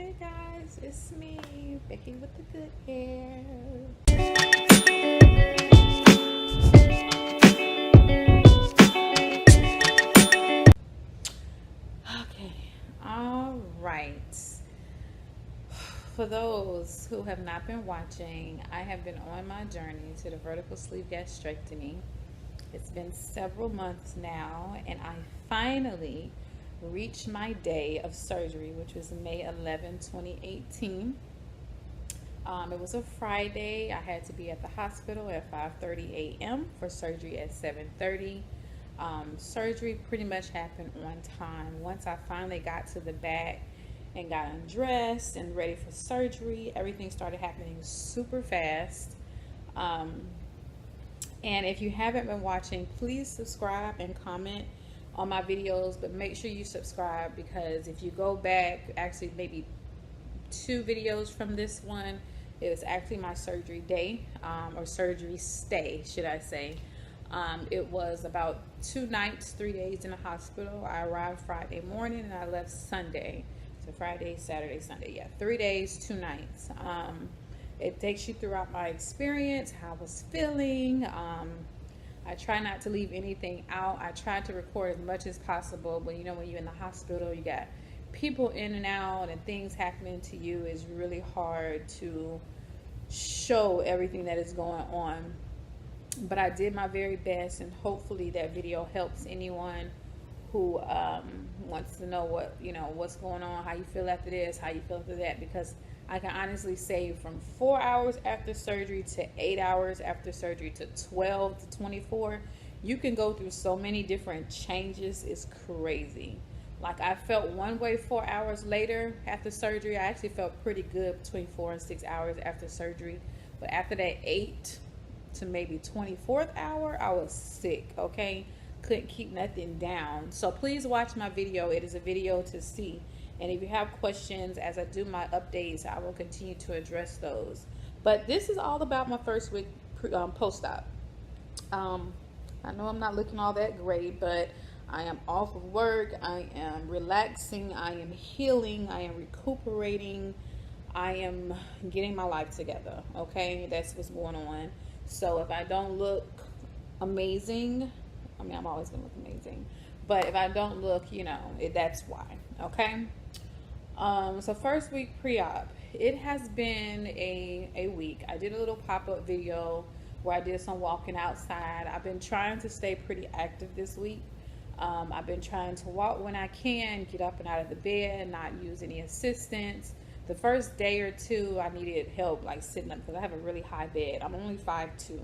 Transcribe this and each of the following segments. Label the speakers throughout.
Speaker 1: Hey guys, it's me, Becky with the good hair. Okay, all right. For those who have not been watching, I have been on my journey to the vertical sleeve gastrectomy. It's been several months now, and I finally reached my day of surgery, which was May 11, 2018. It was a Friday. I had to be at the hospital at 5:30 a.m. for surgery at 7:30. Surgery pretty much happened on time. Once I finally got to the back and got undressed and ready for surgery, everything started happening super fast. Um, and if you haven't been watching, please subscribe and comment on my videos, but make sure you subscribe because if you go back, actually maybe two videos from this one, it was actually my surgery day, or surgery stay, should I say. It was about 2 nights, 3 days in the hospital. I arrived Friday morning and I left Sunday. So Friday, Saturday, Sunday. Yeah, 3 days, 2 nights. It takes you throughout my experience, how I was feeling. I try not to leave anything out. I try to record as much as possible, but when you're in the hospital, you got people in and out and things happening to you. It's really hard to show everything that is going on. But I did my very best, and hopefully that video helps anyone who wants to know what's going on, how you feel after this, how you feel after that, because I can honestly say from 4 hours after surgery to 8 hours after surgery to 12 to 24, you can go through so many different changes. It's crazy. Like, I felt one way 4 hours later after surgery. I actually felt pretty good between 4 and 6 hours after surgery. But after that 8 to maybe 24th hour, I was sick, okay? Couldn't keep nothing down. So please watch my video. It is a video to see. And if you have questions as I do my updates, I will continue to address those. But this is all about my first week post-op. Um, I know I'm not looking all that great, but I am off of work. I am relaxing. I am healing. I am recuperating. I am getting my life together. Okay, that's what's going on. So if I don't look amazing, I mean, I'm always gonna look amazing, but if I don't look, that's why. Okay. So first week pre-op, it has been a week. I did a little pop-up video where I did some walking outside. I've been trying to stay pretty active this week. I've been trying to walk when I can, get up and out of the bed, not use any assistance. The first day or two, I needed help like sitting up because I have a really high bed. I'm only 5'2".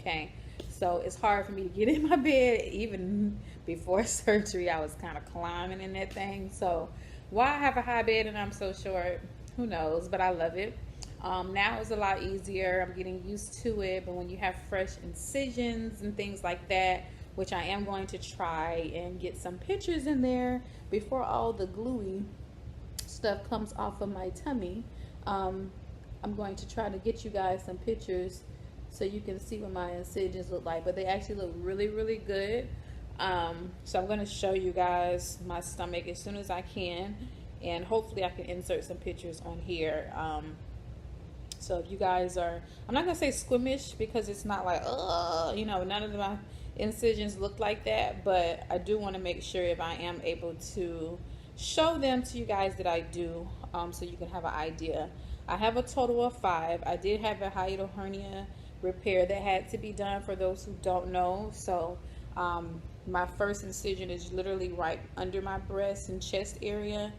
Speaker 1: Okay, so it's hard for me to get in my bed. Even before surgery, I was kind of climbing in that thing. So why I have a high bed and I'm so short, who knows? But I love it. Now it's a lot easier. I'm getting used to it. But when you have fresh incisions and things like that, which I am going to try and get some pictures in there before all the gluey stuff comes off of my tummy. Um, I'm going to try to get you guys some pictures so you can see what my incisions look like. But they actually look really, really good. So I'm going to show you guys my stomach as soon as I can. And hopefully I can insert some pictures on here. So if you guys are, I'm not going to say squeamish because it's not like, none of my incisions look like that. But I do want to make sure if I am able to show them to you guys that I do, so you can have an idea. I have a total of 5. I did have a hiatal hernia repair that had to be done for those who don't know. So my first incision is literally right under my breast and chest area.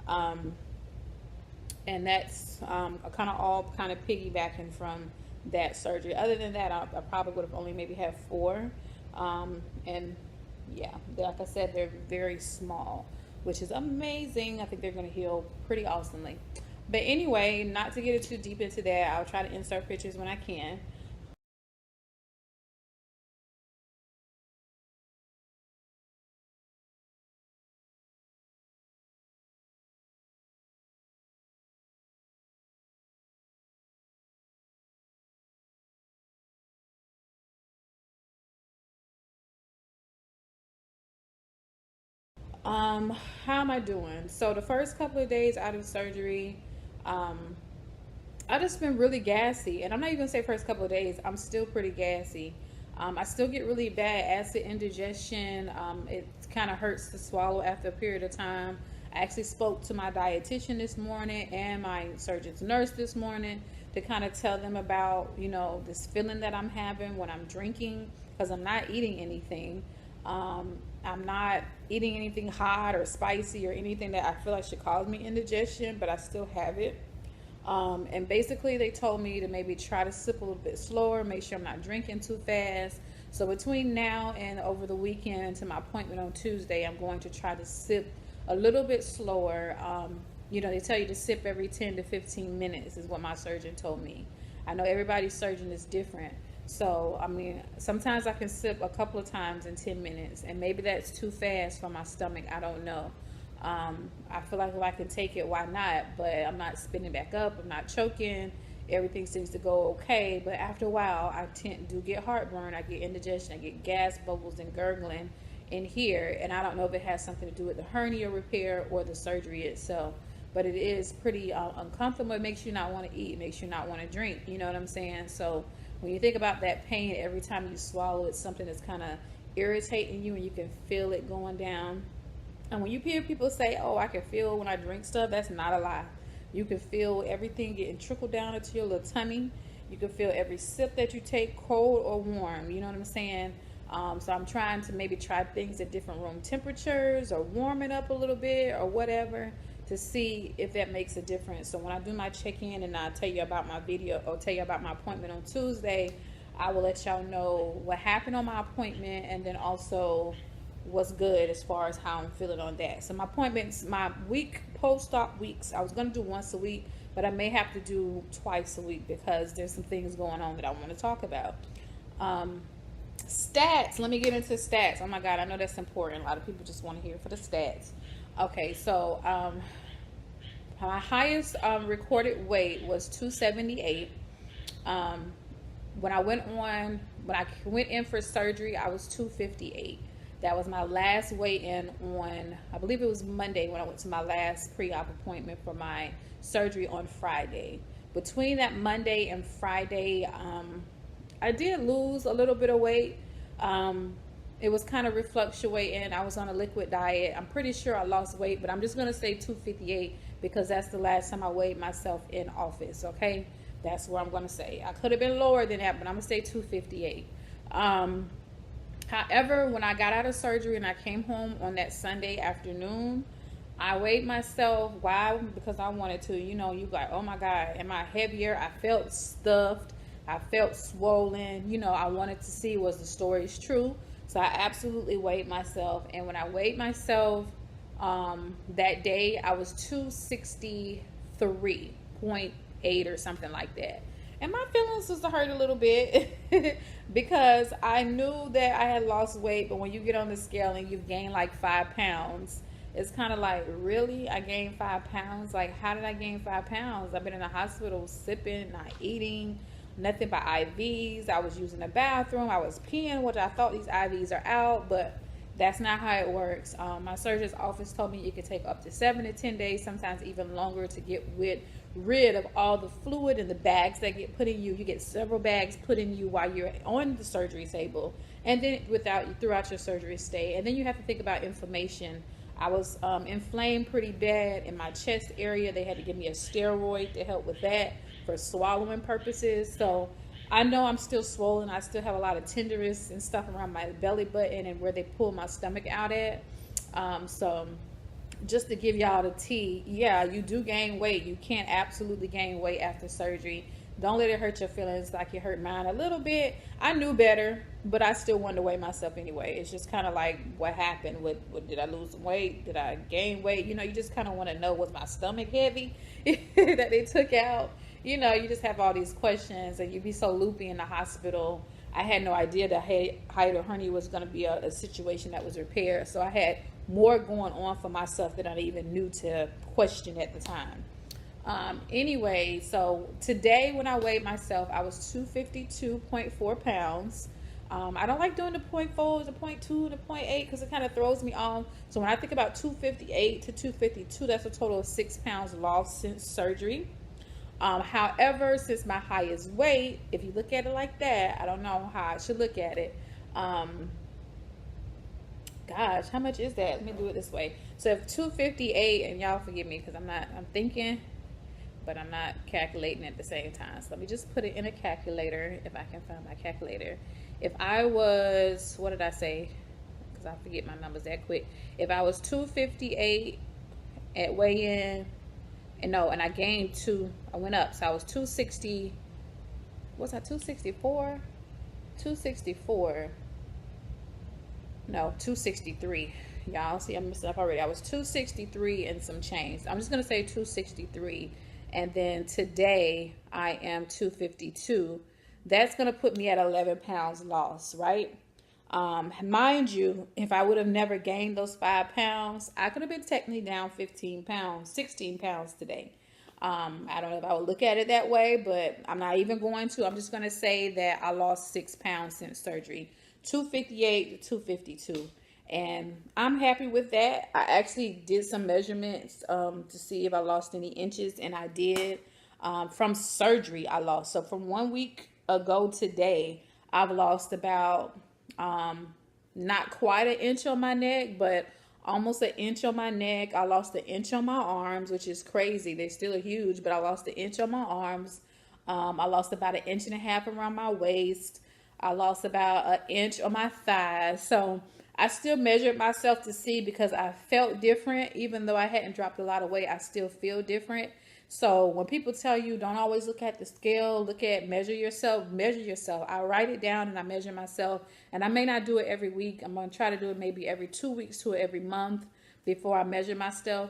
Speaker 1: And that's kind of all kind of piggybacking from that surgery. Other than that, I probably would have only maybe had 4. And yeah, like I said, they're very small, which is amazing. I think they're going to heal pretty awesomely. But anyway, not to get it too deep into that, I'll try to insert pictures when I can. How am I doing? So the first couple of days out of surgery, um, I just been really gassy, and I'm not even gonna say first couple of days. I'm still pretty gassy. I still get really bad acid indigestion. It kind of hurts to swallow after a period of time. I actually spoke to my dietitian this morning and my surgeon's nurse this morning to kind of tell them about, this feeling that I'm having when I'm drinking, because I'm not eating anything. I'm not eating anything hot or spicy or anything that I feel like should cause me indigestion, but I still have it. And basically, they told me to maybe try to sip a little bit slower, make sure I'm not drinking too fast. So between now and over the weekend to my appointment on Tuesday, I'm going to try to sip a little bit slower. They tell you to sip every 10 to 15 minutes is what my surgeon told me. I know everybody's surgeon is different. So, sometimes I can sip a couple of times in 10 minutes, and maybe that's too fast for my stomach. I don't know. I feel like if I can take it, why not? But I'm not spinning back up. I'm not choking. Everything seems to go okay. But after a while, I tend to get heartburn. I get indigestion. I get gas bubbles and gurgling in here. And I don't know if it has something to do with the hernia repair or the surgery itself. But it is pretty uncomfortable. It makes you not want to eat. It makes you not want to drink. You know what I'm saying? So when you think about that pain every time you swallow, it's something that's kind of irritating you, and you can feel it going down. And when you hear people say, oh, I can feel when I drink stuff, that's not a lie. You can feel everything getting trickled down into your little tummy. You can feel every sip that you take, cold or warm. You know what I'm saying? So I'm trying to maybe try things at different room temperatures or warm it up a little bit or whatever to see if that makes a difference. So when I do my check-in and I tell you about my video or tell you about my appointment on Tuesday, I will let y'all know what happened on my appointment, and then also what's good as far as how I'm feeling on that. So my appointments, my post-op weeks, I was going to do once a week, but I may have to do twice a week because there's some things going on that I want to talk about. Stats, let me get into stats. Oh my God, I know that's important. A lot of people just want to hear for the stats. Okay, so my highest recorded weight was 278. When I went in for surgery, I was 258. That was my last weigh-in on, I believe it was Monday when I went to my last pre-op appointment for my surgery on Friday. Between that Monday and Friday, I did lose a little bit of weight. It was kind of refluctuating. I was on a liquid diet. I'm pretty sure I lost weight, but I'm just going to say 258 because that's the last time I weighed myself in office, okay? That's what I'm going to say. I could have been lower than that, but I'm going to say 258. However, when I got out of surgery and I came home on that Sunday afternoon, I weighed myself. Why? Because I wanted to. You like, oh my God, am I heavier? I felt stuffed. I felt swollen. I wanted to see was the stories true. So I absolutely weighed myself. And when I weighed myself that day, I was 263.8 or something like that. And my feelings was to hurt a little bit because I knew that I had lost weight, but when you get on the scale and you've gained like 5 pounds, it's kind of like, really? I gained 5 pounds? Like, how did I gain 5 pounds? I've been in the hospital sipping, not eating, nothing but IVs. I was using the bathroom. I was peeing, which I thought these IVs are out, but that's not how it works. My surgeon's office told me it could take up to 7 to 10 days, sometimes even longer, to get rid of all the fluid and the bags that get put in you. You get several bags put in you while you're on the surgery table, and then throughout your surgery stay. And then you have to think about inflammation. I was inflamed pretty bad in my chest area. They had to give me a steroid to help with that for swallowing purposes. So I know I'm still swollen. I still have a lot of tenderness and stuff around my belly button and where they pull my stomach out at. So just to give y'all the tea, yeah, you do gain weight. You can absolutely gain weight after surgery. Don't let it hurt your feelings like it hurt mine a little bit. I knew better, but I still wanted to weigh myself anyway. It's just kind of like, what happened? Did I lose some weight? Did I gain weight? You just kind of want to know, was my stomach heavy that they took out? You just have all these questions, and you be so loopy in the hospital. I had no idea that hiatal hernia was going to be a situation that was repaired. So I had more going on for myself than I even knew to question at the time. Anyway, so today when I weighed myself, I was 252.4 pounds. I don't like doing the point 0.4, the point 0.2, the point 0.8 because it kind of throws me off. So when I think about 258 to 252, that's a total of 6 pounds lost since surgery. However, since my highest weight, if you look at it like that, I don't know how I should look at it. Um, Gosh, how much is that? Let me do it this way. So if 258, and y'all forgive me because I'm thinking, but I'm not calculating at the same time. So let me just put it in a calculator if I can find my calculator. If I was, what did I say? Because I forget my numbers that quick. If I was 258 at weigh-in, and I gained I went up. So I was 260, was I 264? 264. No, 263. Y'all see I'm messing up already. I was 263 and some change. I'm just going to say 263. And then today I am 252. That's going to put me at 11 pounds lost, right? Mind you, if I would have never gained those 5 pounds, I could have been technically down 15 pounds, 16 pounds today. I don't know if I would look at it that way, but I'm not even going to. I'm just going to say that I lost 6 pounds since surgery, 258 to 252. And I'm happy with that. I actually did some measurements to see if I lost any inches, and I did. From surgery, I lost. So from 1 week ago today, I've lost about not quite an inch on my neck, but almost an inch on my neck. I lost an inch on my arms, which is crazy. They're still huge, but I lost an inch on my arms. I lost about 1.5 inches around my waist. I lost about 1 inch on my thighs. So I still measured myself to see because I felt different. Even though I hadn't dropped a lot of weight, I still feel different. So when people tell you don't always look at the scale, measure yourself, measure yourself. I write it down and I measure myself. And I may not do it every week. I'm going to try to do it maybe every 2 weeks to every month before I measure myself.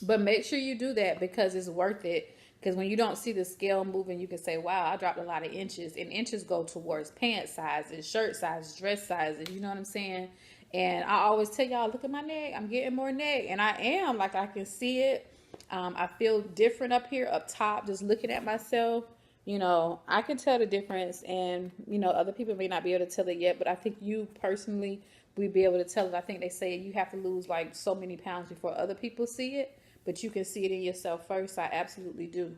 Speaker 1: But make sure you do that because it's worth it. Because when you don't see the scale moving, you can say, wow, I dropped a lot of inches. And inches go towards pant sizes, shirt sizes, dress sizes. You know what I'm saying? And I always tell y'all, look at my neck. I'm getting more neck. And I am. Like, I can see it. I feel different up here, up top, just looking at myself. I can tell the difference. And, other people may not be able to tell it yet. But I think you personally will be able to tell it. I think they say you have to lose like so many pounds before other people see it. But you can see it in yourself first. I absolutely do.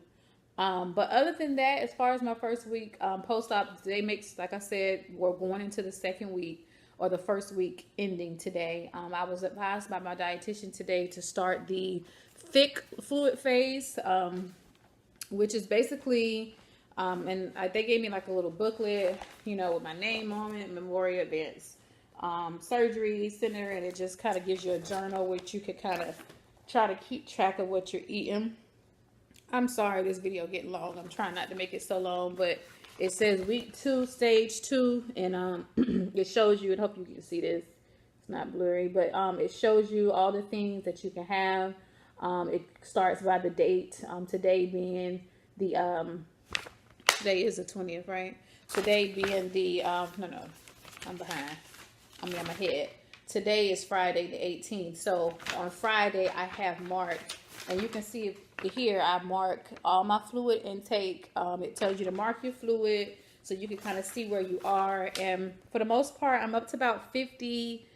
Speaker 1: But other than that, as far as my first week post-op, today makes, like I said, we're going into the second week or the first week ending today. I was advised by my dietitian today to start the thick fluid phase, which is basically, they gave me like a little booklet, with my name on it, Memorial Advanced Surgery Center, and it just kind of gives you a journal which you could kind of try to keep track of what you're eating. I'm sorry this video getting long. I'm trying not to make it so long, but it says week 2, stage 2, and it shows you, and hope you can see this. It's not blurry, but it shows you all the things that you can have. It starts by the date. Today being the today is the 20th, right? Today being the no, I'm behind. I'm ahead. Today is Friday the 18th. So on Friday I have marked, and you can see here I mark all my fluid intake. It tells you to mark your fluid so you can kind of see where you are. And for the most part, I'm up to about 50.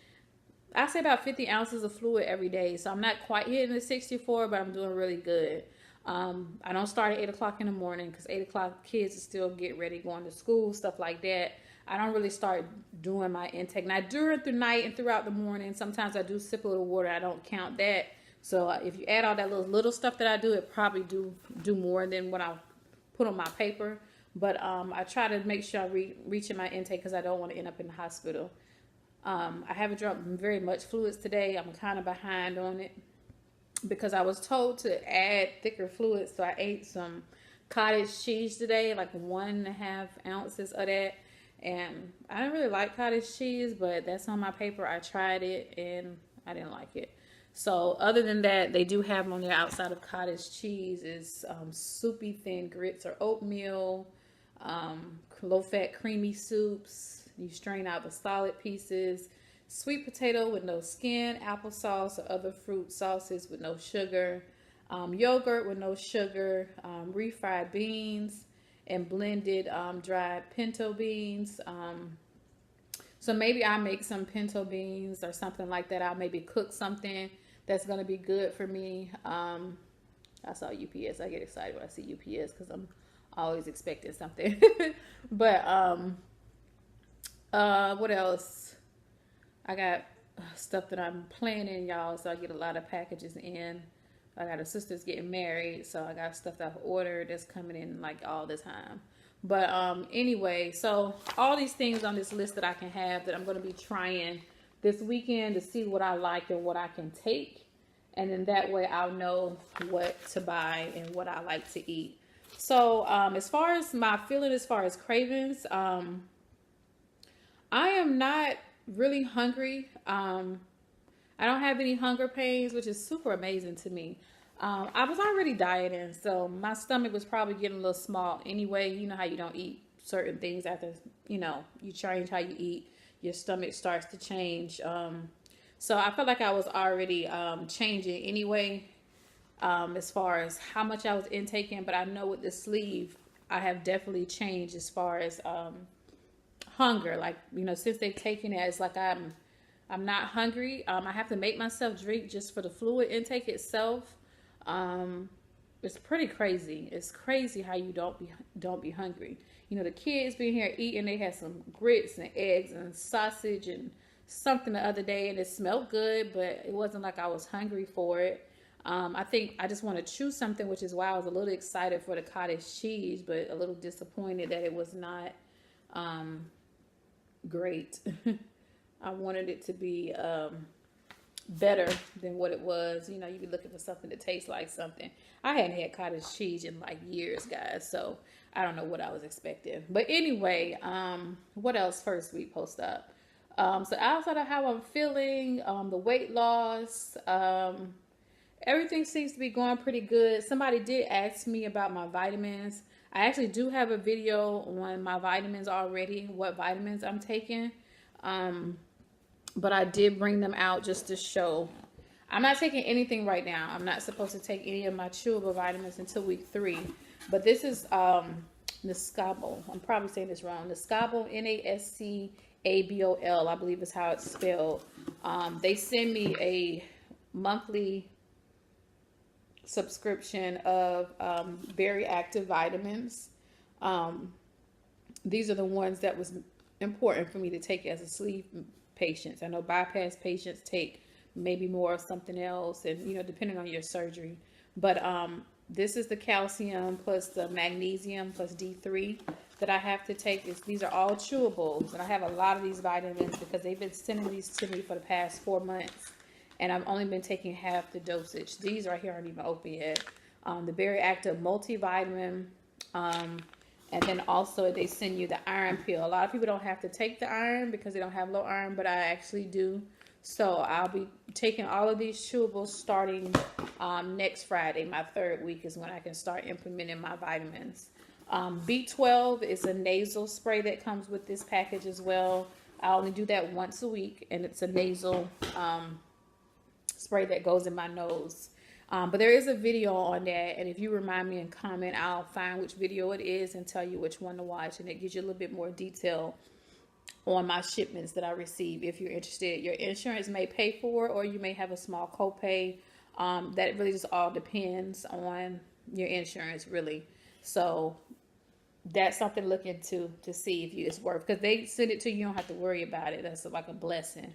Speaker 1: I say about 50 ounces of fluid every day. So I'm not quite hitting the 64, but I'm doing really good. I don't start at 8 o'clock in the morning because 8 o'clock kids are still getting ready, going to school, stuff like that. I don't really start doing my intake. Now, during the night and throughout the morning, sometimes I do sip a little water. I don't count that. So if you add all that little stuff that I do, it probably do more than what I put on my paper. But I try to make sure I reach in my intake because I don't want to end up in the hospital. I haven't drunk very much fluids today. I'm kind of behind on it because I was told to add thicker fluids. So I ate some cottage cheese today, like 1.5 ounces of that. And I didn't really like cottage cheese, but that's on my paper. I tried it and I didn't like it. So other than that, they do have on there outside of cottage cheese is soupy thin grits or oatmeal, low-fat creamy soups. You strain out the solid pieces, sweet potato with no skin, applesauce or other fruit sauces with no sugar, yogurt with no sugar, refried beans, and blended dried pinto beans. So maybe I'll make some pinto beans or something like that. I'll maybe cook something that's going to be good for me. I saw UPS. I get excited when I see UPS because I'm always expecting something. But what else? I got stuff that I'm planning, y'all. So I get a lot of packages in. I got a sister's getting married, so I got stuff that I've ordered that's coming in like all the time. But anyway, so all these things on this list that I can have that I'm going to be trying this weekend to see what I like and what I can take. And then that way I'll know what to buy and what I like to eat. So as far as my feeling, as far as cravings, I am not really hungry. I don't have any hunger pains, which is super amazing to me. I was already dieting, so my stomach was probably getting a little small anyway. You know how you don't eat certain things after, you change how you eat, your stomach starts to change. So I felt like I was already changing anyway, as far as how much I was intaking. But I know with the sleeve, I have definitely changed as far as hunger. Like, since they've taken it, it's like I'm not hungry. I have to make myself drink just for the fluid intake itself. It's pretty crazy. It's crazy how you don't be hungry. The kids been here eating. They had some grits and eggs and sausage and something the other day, and it smelled good, but it wasn't like I was hungry for it. I think I just want to chew something, which is why I was a little excited for the cottage cheese, but a little disappointed that it was not great. I wanted it to be better than what it was. You be looking for something to taste like something. I hadn't had cottage cheese in like years, guys, so I don't know what I was expecting. But anyway, what else first week post up? So outside of how I'm feeling, the weight loss, everything seems to be going pretty good. Somebody did ask me about my vitamins. I actually do have a video on my vitamins already, what vitamins I'm taking. But I did bring them out just to show. I'm not taking anything right now. I'm not supposed to take any of my chewable vitamins until week 3. But this is Nascabol. I'm probably saying this wrong. Nascabol, Nascabol, I believe is how it's spelled. They send me a monthly subscription of Berry Active vitamins. These are the ones that was important for me to take as a sleeve patient. I know bypass patients take maybe more of something else, and depending on your surgery. But this is the calcium plus the magnesium plus D3 that I have to take. These are all chewables, and I have a lot of these vitamins because they've been sending these to me for the past 4 months, and I've only been taking half the dosage. These right here aren't even open yet. The Berry Active multivitamin, and then also they send you the iron pill. A lot of people don't have to take the iron because they don't have low iron, but I actually do. So I'll be taking all of these chewables starting next Friday. My 3rd week is when I can start implementing my vitamins. B12 is a nasal spray that comes with this package as well. I only do that once a week, and it's a nasal spray that goes in my nose. But there is a video on that, and if you remind me and comment, I'll find which video it is and tell you which one to watch, and it gives you a little bit more detail on my shipments that I receive if you're interested. Your insurance may pay for it, or you may have a small copay. That really just all depends on your insurance, really. So that's something to look into to see if it's worth, because they send it to you, you don't have to worry about it. That's like a blessing,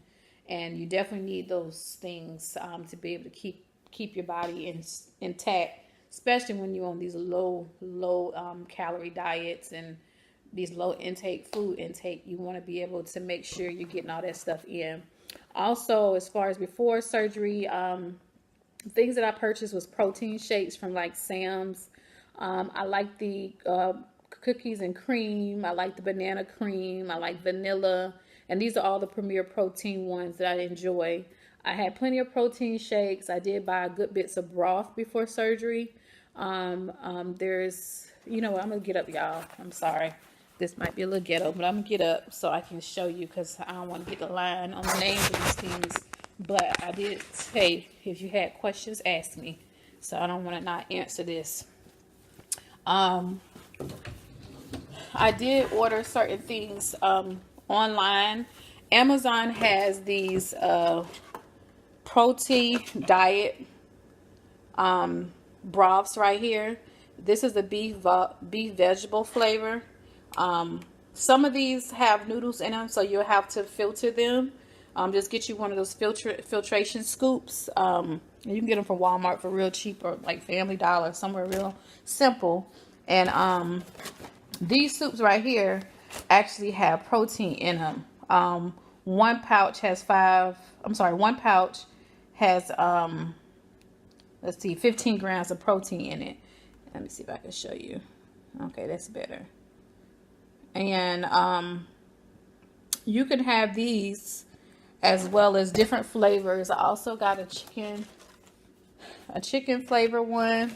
Speaker 1: and you definitely need those things to be able to keep your body intact, especially when you're on these low calorie diets and these low food intake. You want to be able to make sure you're getting all that stuff in. Also, as far as before surgery, things that I purchased was protein shakes from like Sam's. I like the cookies and cream. I like the banana cream. I like vanilla. And these are all the Premier Protein ones that I enjoy. I had plenty of protein shakes. I did buy good bits of broth before surgery. There's, I'm going to get up, y'all. I'm sorry. This might be a little ghetto, but I'm going to get up so I can show you, because I don't want to get the line on the names of these things. But I did say, if you had questions, ask me. So I don't want to not answer this. I did order certain things online. Amazon has these protein diet broths right here. This is the beef vegetable flavor. Some of these have noodles in them, so you'll have to filter them. Just get you one of those filtration scoops. You can get them from Walmart for real cheap, or like Family Dollar, somewhere real simple. And these soups right here actually have protein in them. One pouch has one pouch has let's see, 15 grams of protein in it. Let me see if I can show you. Okay, that's better. And you can have these as well as different flavors. I also got a chicken flavor one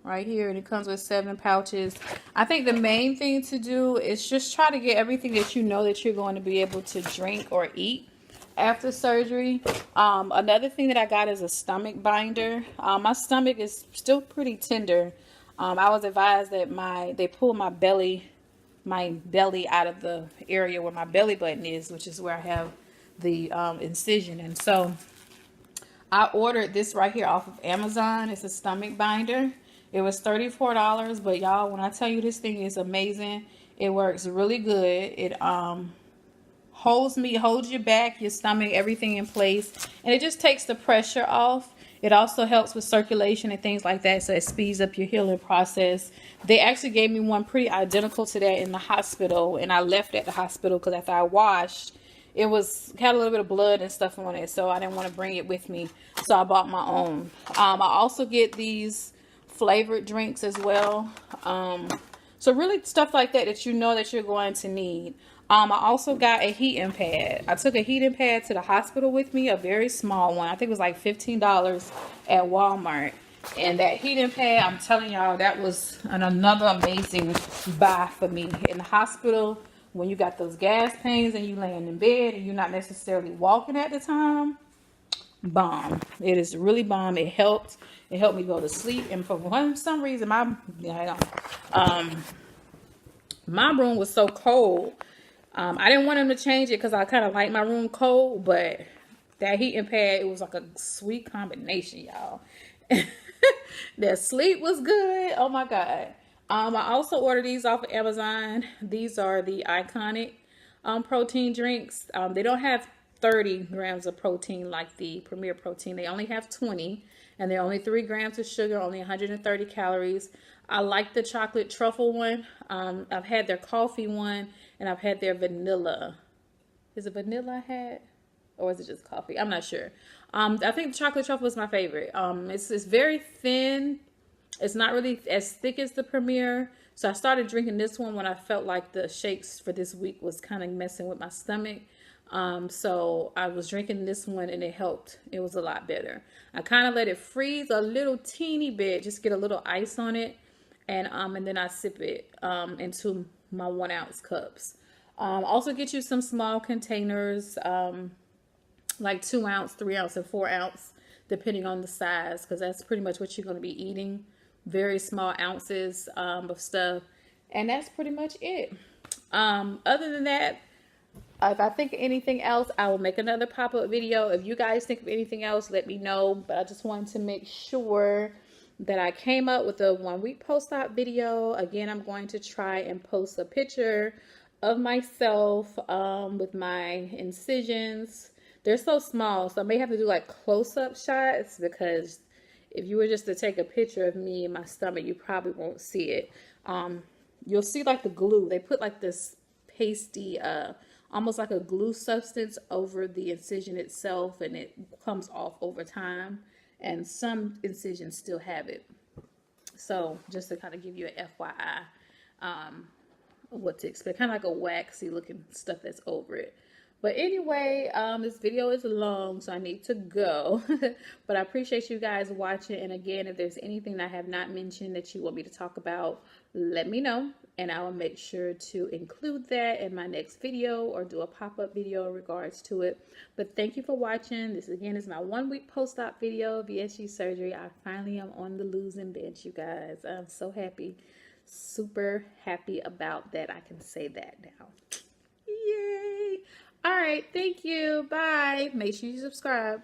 Speaker 1: right here, and it comes with 7 pouches. I think the main thing to do is just try to get everything that you know that you're going to be able to drink or eat after surgery. Another thing that I got is a stomach binder. My stomach is still pretty tender. I was advised that they pulled my belly out of the area where my belly button is, which is where I have the incision. And so I ordered this right here off of Amazon. It's a stomach binder. It was $34, but y'all, when I tell you this thing is amazing, it works really good. It holds your back, your stomach, everything in place, and it just takes the pressure off. It also helps with circulation and things like that, so it speeds up your healing process. They actually gave me one pretty identical to that in the hospital, and I left at the hospital because after I washed, it had a little bit of blood and stuff on it, so I didn't want to bring it with me, so I bought my own. I also get these flavored drinks as well. So really stuff like that you know that you're going to need. I also got a heating pad. I took a heating pad to the hospital with me, a very small one. I think it was like $15 at Walmart. And that heating pad, I'm telling y'all, that was another amazing buy for me. In the hospital, when you got those gas pains and you laying in bed and you're not necessarily walking at the time, bomb. It is really bomb. It helped me go to sleep. And for some reason, my room was so cold. I didn't want him to change it because I kind of like my room cold, but that heating pad, it was like a sweet combination, y'all. That sleep was good. Oh my God. I also ordered these off of Amazon. These are the Iconic protein drinks. They don't have 30 grams of protein like the Premier Protein. They only have 20, and they're only 3 grams of sugar, only 130 calories. I like the chocolate truffle one. I've had their coffee one, and I've had their vanilla. Is it vanilla I had? Or is it just coffee? I'm not sure. I think the chocolate truffle is my favorite. It's very thin. It's not really as thick as the Premier. So I started drinking this one when I felt like the shakes for this week was kind of messing with my stomach. So I was drinking this one and it helped. It was a lot better. I kind of let it freeze a little teeny bit, just get a little ice on it. And then I sip it into my 1 ounce cups. Also get you some small containers, like 2 ounce, 3 ounce, and 4 ounce, depending on the size, because that's pretty much what you're going to be eating. Very small ounces of stuff. And that's pretty much it. Other than that, if I think of anything else, I will make another pop-up video. If you guys think of anything else, let me know. But I just wanted to make sure that I came up with a 1 week post-op video. Again, I'm going to try and post a picture of myself with my incisions. They're so small, so I may have to do like close-up shots, because if you were just to take a picture of me and my stomach, you probably won't see it. You'll see like the glue. They put like this pasty, almost like a glue substance over the incision itself, and it comes off over time. And some incisions still have it. So just to kind of give you an FYI, what to expect, kind of like a waxy looking stuff that's over it. But anyway, this video is long, so I need to go. But I appreciate you guys watching. And again, if there's anything that I have not mentioned that you want me to talk about, let me know. And I will make sure to include that in my next video or do a pop-up video in regards to it. But thank you for watching. This again is my 1 week post-op video of VSG surgery. I finally am on the losing bench, you guys. I'm so happy. Super happy about that. I can say that now. Yay. All right. Thank you. Bye. Make sure you subscribe.